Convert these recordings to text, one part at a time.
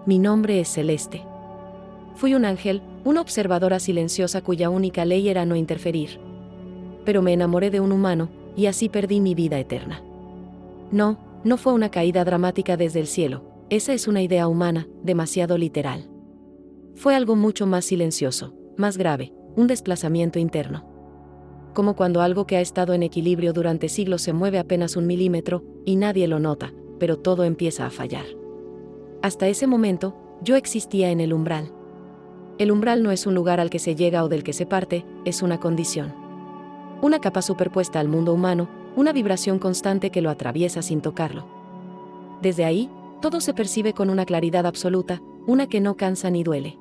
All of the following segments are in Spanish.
Mi nombre es Celeste. Fui un ángel, una observadora silenciosa cuya única ley era no interferir. Pero me enamoré de un humano, y así perdí mi vida eterna. No fue una caída dramática desde el cielo, esa es una idea humana, demasiado literal. Fue algo mucho más silencioso, más grave, un desplazamiento interno. Como cuando algo que ha estado en equilibrio durante siglos se mueve apenas 1 milímetro, y nadie lo nota, pero todo empieza a fallar. Hasta ese momento, yo existía en el umbral. El umbral no es un lugar al que se llega o del que se parte, es una condición. Una capa superpuesta al mundo humano, una vibración constante que lo atraviesa sin tocarlo. Desde ahí, todo se percibe con una claridad absoluta, una que no cansa ni duele.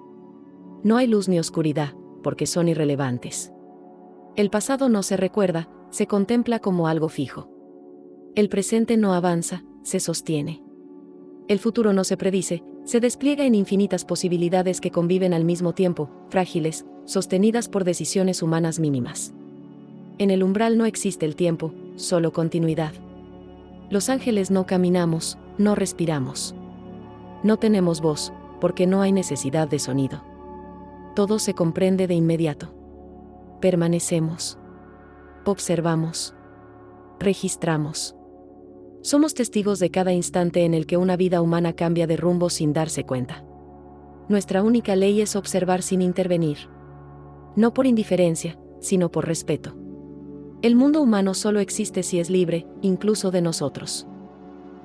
No hay luz ni oscuridad, porque son irrelevantes. El pasado no se recuerda, se contempla como algo fijo. El presente no avanza, se sostiene. El futuro no se predice, se despliega en infinitas posibilidades que conviven al mismo tiempo, frágiles, sostenidas por decisiones humanas mínimas. En el umbral no existe el tiempo, solo continuidad. Los ángeles no caminamos, no respiramos. No tenemos voz, porque no hay necesidad de sonido. Todo se comprende de inmediato. Permanecemos. Observamos. Registramos. Somos testigos de cada instante en el que una vida humana cambia de rumbo sin darse cuenta. Nuestra única ley es observar sin intervenir. No por indiferencia, sino por respeto. El mundo humano solo existe si es libre, incluso de nosotros.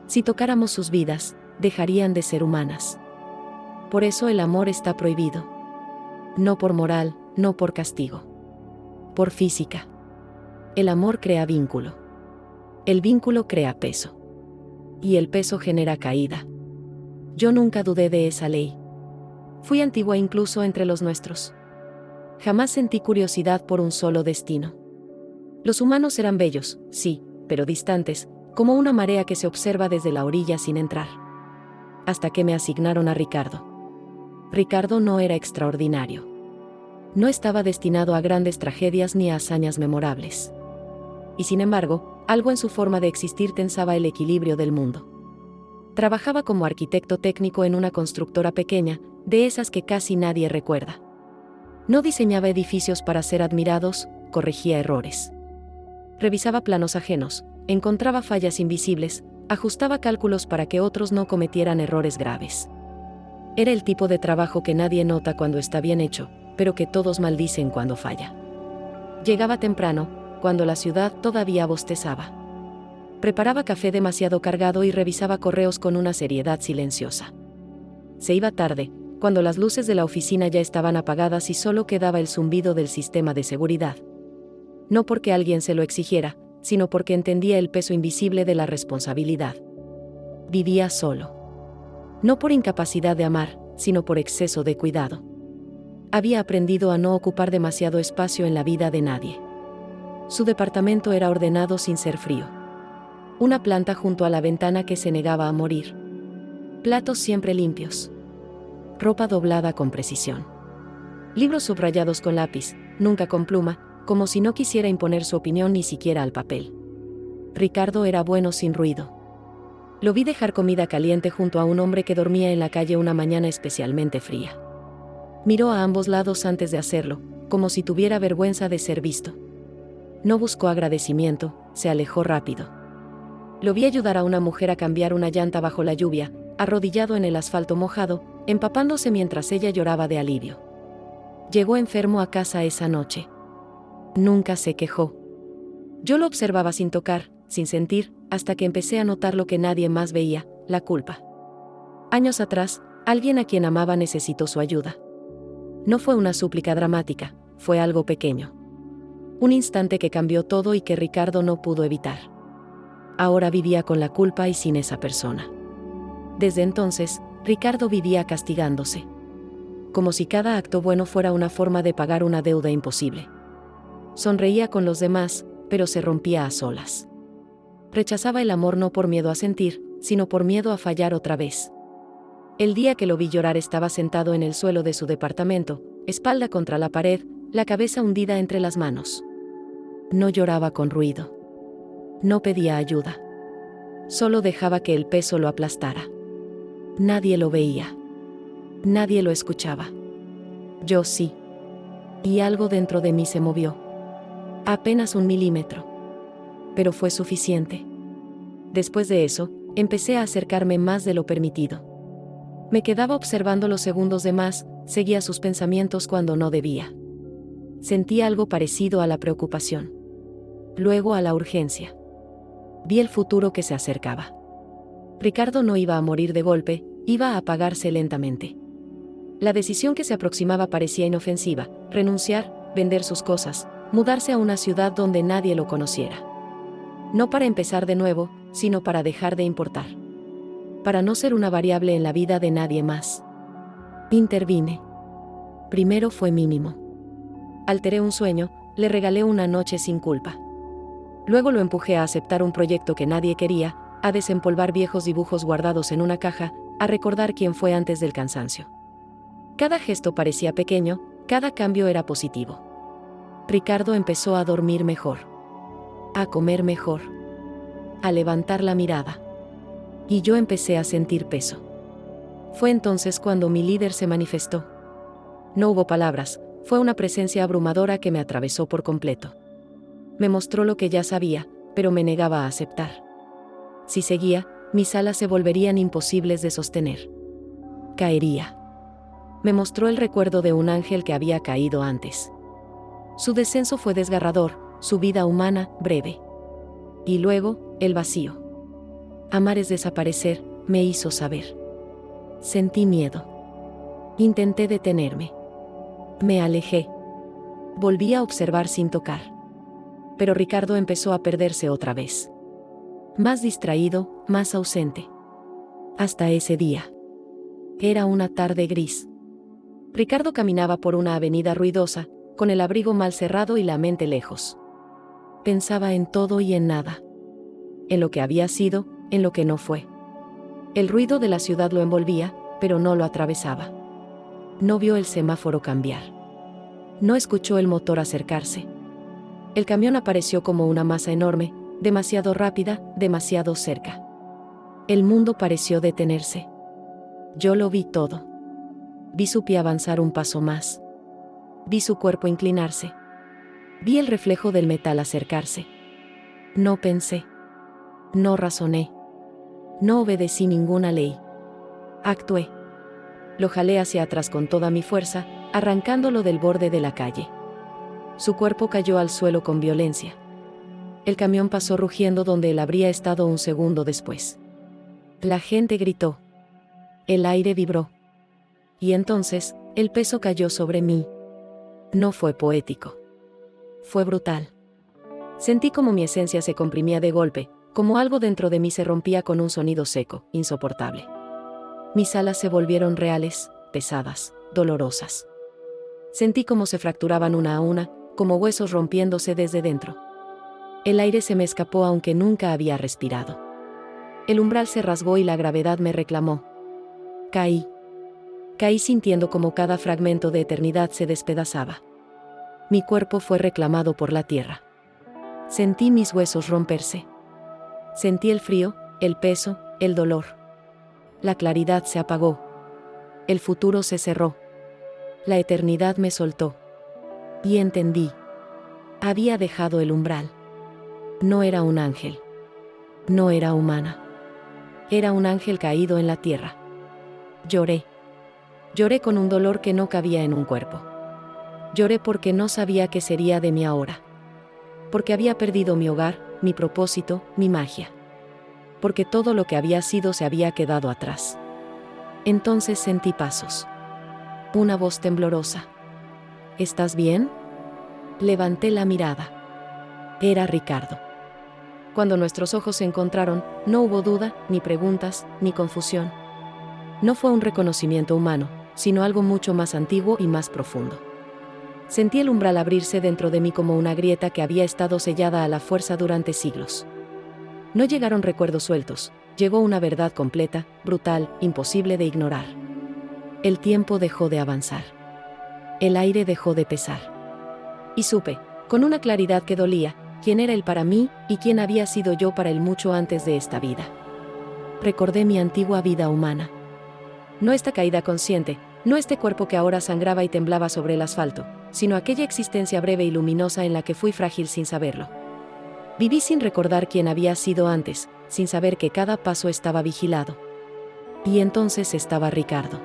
Si tocáramos sus vidas, dejarían de ser humanas. Por eso el amor está prohibido. No por moral, no por castigo. Por física. El amor crea vínculo. El vínculo crea peso. Y el peso genera caída. Yo nunca dudé de esa ley. Fui antigua incluso entre los nuestros. Jamás sentí curiosidad por un solo destino. Los humanos eran bellos, sí, pero distantes, como una marea que se observa desde la orilla sin entrar. Hasta que me asignaron a Ricardo. Ricardo no era extraordinario. No estaba destinado a grandes tragedias ni a hazañas memorables. Y sin embargo, algo en su forma de existir tensaba el equilibrio del mundo. Trabajaba como arquitecto técnico en una constructora pequeña, de esas que casi nadie recuerda. No diseñaba edificios para ser admirados, corregía errores. Revisaba planos ajenos, encontraba fallas invisibles, ajustaba cálculos para que otros no cometieran errores graves. Era el tipo de trabajo que nadie nota cuando está bien hecho, pero que todos maldicen cuando falla. Llegaba temprano, cuando la ciudad todavía bostezaba. Preparaba café demasiado cargado y revisaba correos con una seriedad silenciosa. Se iba tarde, cuando las luces de la oficina ya estaban apagadas y solo quedaba el zumbido del sistema de seguridad. No porque alguien se lo exigiera, sino porque entendía el peso invisible de la responsabilidad. Vivía solo. No por incapacidad de amar, sino por exceso de cuidado. Había aprendido a no ocupar demasiado espacio en la vida de nadie. Su departamento era ordenado sin ser frío. Una planta junto a la ventana que se negaba a morir. Platos siempre limpios. Ropa doblada con precisión. Libros subrayados con lápiz, nunca con pluma, como si no quisiera imponer su opinión ni siquiera al papel. Ricardo era bueno sin ruido. Lo vi dejar comida caliente junto a un hombre que dormía en la calle una mañana especialmente fría. Miró a ambos lados antes de hacerlo, como si tuviera vergüenza de ser visto. No buscó agradecimiento, se alejó rápido. Lo vi ayudar a una mujer a cambiar una llanta bajo la lluvia, arrodillado en el asfalto mojado, empapándose mientras ella lloraba de alivio. Llegó enfermo a casa esa noche. Nunca se quejó. Yo lo observaba sin tocar, sin sentir, hasta que empecé a notar lo que nadie más veía, la culpa. Años atrás, alguien a quien amaba necesitó su ayuda. No fue una súplica dramática, fue algo pequeño. Un instante que cambió todo y que Ricardo no pudo evitar. Ahora vivía con la culpa y sin esa persona. Desde entonces, Ricardo vivía castigándose. Como si cada acto bueno fuera una forma de pagar una deuda imposible. Sonreía con los demás, pero se rompía a solas. Rechazaba el amor no por miedo a sentir, sino por miedo a fallar otra vez. El día que lo vi llorar estaba sentado en el suelo de su departamento, espalda contra la pared, la cabeza hundida entre las manos. No lloraba con ruido. No pedía ayuda. Solo dejaba que el peso lo aplastara. Nadie lo veía. Nadie lo escuchaba. Yo sí. Y algo dentro de mí se movió. Apenas 1 milímetro. Pero fue suficiente. Después de eso, empecé a acercarme más de lo permitido. Me quedaba observando los segundos de más, seguía sus pensamientos cuando no debía. Sentí algo parecido a la preocupación. Luego a la urgencia. Vi el futuro que se acercaba. Ricardo no iba a morir de golpe, iba a apagarse lentamente. La decisión que se aproximaba parecía inofensiva: renunciar, vender sus cosas, mudarse a una ciudad donde nadie lo conociera. No para empezar de nuevo, sino para dejar de importar. Para no ser una variable en la vida de nadie más. Intervine. Primero fue mínimo. Alteré un sueño, le regalé una noche sin culpa. Luego lo empujé a aceptar un proyecto que nadie quería, a desempolvar viejos dibujos guardados en una caja, a recordar quién fue antes del cansancio. Cada gesto parecía pequeño, cada cambio era positivo. Ricardo empezó a dormir mejor, a comer mejor, a levantar la mirada. Y yo empecé a sentir peso. Fue entonces cuando mi líder se manifestó. No hubo palabras, fue una presencia abrumadora que me atravesó por completo. Me mostró lo que ya sabía, pero me negaba a aceptar. Si seguía, mis alas se volverían imposibles de sostener. Caería. Me mostró el recuerdo de un ángel que había caído antes. Su descenso fue desgarrador, su vida humana, breve. Y luego, el vacío. Amar es desaparecer, me hizo saber. Sentí miedo. Intenté detenerme. Me alejé. Volví a observar sin tocar. Pero Ricardo empezó a perderse otra vez. Más distraído, más ausente. Hasta ese día. Era una tarde gris. Ricardo caminaba por una avenida ruidosa, con el abrigo mal cerrado y la mente lejos. Pensaba en todo y en nada. En lo que había sido, en lo que no fue. El ruido de la ciudad lo envolvía, pero no lo atravesaba. No vio el semáforo cambiar. No escuchó el motor acercarse. El camión apareció como una masa enorme, demasiado rápida, demasiado cerca. El mundo pareció detenerse. Yo lo vi todo. Vi su pie avanzar un paso más. Vi su cuerpo inclinarse. Vi el reflejo del metal acercarse. No pensé. No razoné. No obedecí ninguna ley. Actué. Lo jalé hacia atrás con toda mi fuerza, arrancándolo del borde de la calle. Su cuerpo cayó al suelo con violencia. El camión pasó rugiendo donde él habría estado un segundo después. La gente gritó. El aire vibró. Y entonces, el peso cayó sobre mí. No fue poético. Fue brutal. Sentí como mi esencia se comprimía de golpe, como algo dentro de mí se rompía con un sonido seco, insoportable. Mis alas se volvieron reales, pesadas, dolorosas. Sentí como se fracturaban una a una, como huesos rompiéndose desde dentro. El aire se me escapó aunque nunca había respirado. El umbral se rasgó y la gravedad me reclamó. Caí. Caí sintiendo como cada fragmento de eternidad se despedazaba. Mi cuerpo fue reclamado por la tierra. Sentí mis huesos romperse. Sentí el frío, el peso, el dolor. La claridad se apagó. El futuro se cerró. La eternidad me soltó. Y entendí. Había dejado el umbral. No era un ángel. No era humana. Era un ángel caído en la tierra. Lloré. Lloré con un dolor que no cabía en un cuerpo. Lloré porque no sabía qué sería de mí ahora. Porque había perdido mi hogar, mi propósito, mi magia. Porque todo lo que había sido se había quedado atrás. Entonces sentí pasos. Una voz temblorosa. ¿Estás bien? Levanté la mirada. Era Ricardo. Cuando nuestros ojos se encontraron, no hubo duda, ni preguntas, ni confusión. No fue un reconocimiento humano, sino algo mucho más antiguo y más profundo. Sentí el umbral abrirse dentro de mí como una grieta que había estado sellada a la fuerza durante siglos. No llegaron recuerdos sueltos, llegó una verdad completa, brutal, imposible de ignorar. El tiempo dejó de avanzar. El aire dejó de pesar. Y supe, con una claridad que dolía, quién era él para mí y quién había sido yo para él mucho antes de esta vida. Recordé mi antigua vida humana. No esta caída consciente, No este cuerpo que ahora sangraba y temblaba sobre el asfalto, sino aquella existencia breve y luminosa en la que fui frágil sin saberlo. Viví sin recordar quién había sido antes, sin saber que cada paso estaba vigilado. Y entonces estaba Ricardo.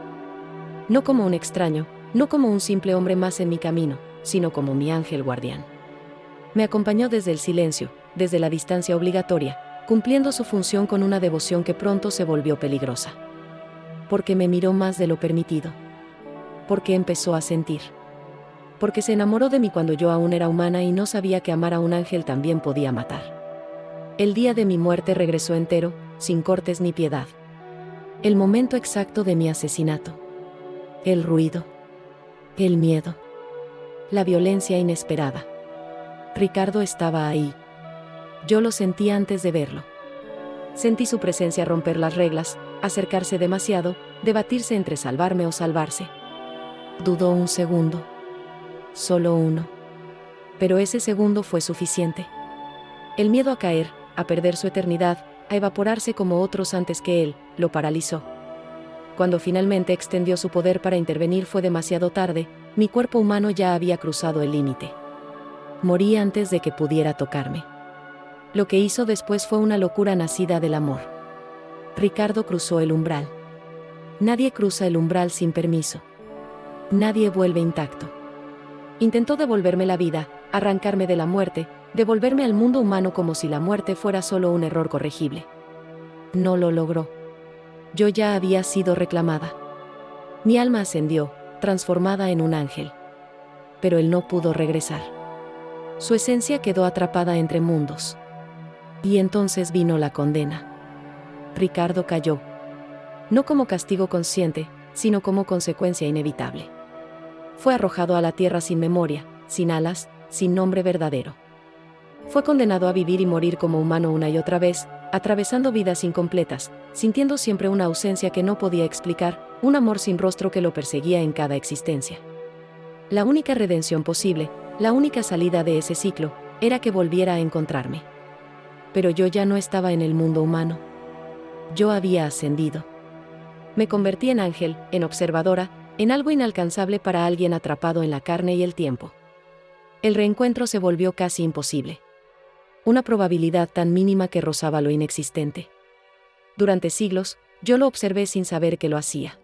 No como un extraño, no como un simple hombre más en mi camino, sino como mi ángel guardián. Me acompañó desde el silencio, desde la distancia obligatoria, cumpliendo su función con una devoción que pronto se volvió peligrosa. Porque me miró más de lo permitido. Porque empezó a sentir. Porque se enamoró de mí cuando yo aún era humana y no sabía que amar a un ángel también podía matar. El día de mi muerte regresó entero, sin cortes ni piedad. El momento exacto de mi asesinato. El ruido. El miedo. La violencia inesperada. Ricardo estaba ahí. Yo lo sentí antes de verlo. Sentí su presencia romper las reglas, acercarse demasiado, debatirse entre salvarme o salvarse. Dudó un segundo. Solo uno. Pero ese segundo fue suficiente. El miedo a caer, a perder su eternidad, a evaporarse como otros antes que él, lo paralizó. Cuando finalmente extendió su poder para intervenir fue demasiado tarde, mi cuerpo humano ya había cruzado el límite. Morí antes de que pudiera tocarme. Lo que hizo después fue una locura nacida del amor. Ricardo cruzó el umbral. Nadie cruza el umbral sin permiso. Nadie vuelve intacto. Intentó devolverme la vida, arrancarme de la muerte, devolverme al mundo humano como si la muerte fuera solo un error corregible. No lo logró. Yo ya había sido reclamada. Mi alma ascendió, transformada en un ángel. Pero él no pudo regresar. Su esencia quedó atrapada entre mundos. Y entonces vino la condena. Ricardo cayó. No como castigo consciente, sino como consecuencia inevitable. Fue arrojado a la tierra sin memoria, sin alas, sin nombre verdadero. Fue condenado a vivir y morir como humano una y otra vez, atravesando vidas incompletas, sintiendo siempre una ausencia que no podía explicar, un amor sin rostro que lo perseguía en cada existencia. La única redención posible, la única salida de ese ciclo, era que volviera a encontrarme. Pero yo ya no estaba en el mundo humano. Yo había ascendido. Me convertí en ángel, en observadora, en algo inalcanzable para alguien atrapado en la carne y el tiempo. El reencuentro se volvió casi imposible. Una probabilidad tan mínima que rozaba lo inexistente. Durante siglos, yo lo observé sin saber que lo hacía.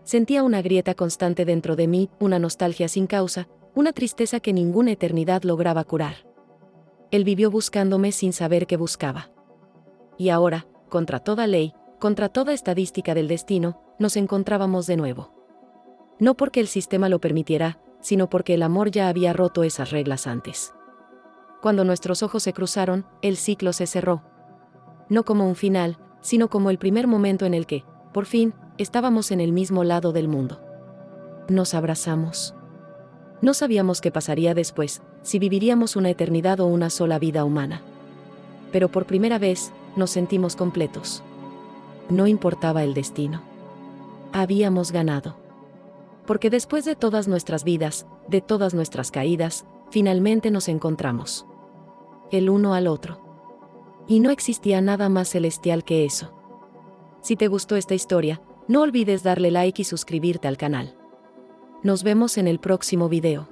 Sentía una grieta constante dentro de mí, una nostalgia sin causa, una tristeza que ninguna eternidad lograba curar. Él vivió buscándome sin saber qué buscaba. Y ahora, contra toda ley, contra toda estadística del destino, nos encontrábamos de nuevo. No porque el sistema lo permitiera, sino porque el amor ya había roto esas reglas antes. Cuando nuestros ojos se cruzaron, el ciclo se cerró. No como un final, sino como el primer momento en el que, por fin, estábamos en el mismo lado del mundo. Nos abrazamos. No sabíamos qué pasaría después, si viviríamos una eternidad o una sola vida humana. Pero por primera vez, nos sentimos completos. No importaba el destino. Habíamos ganado. Porque después de todas nuestras vidas, de todas nuestras caídas, finalmente nos encontramos. El uno al otro. Y no existía nada más celestial que eso. Si te gustó esta historia, no olvides darle like y suscribirte al canal. Nos vemos en el próximo video.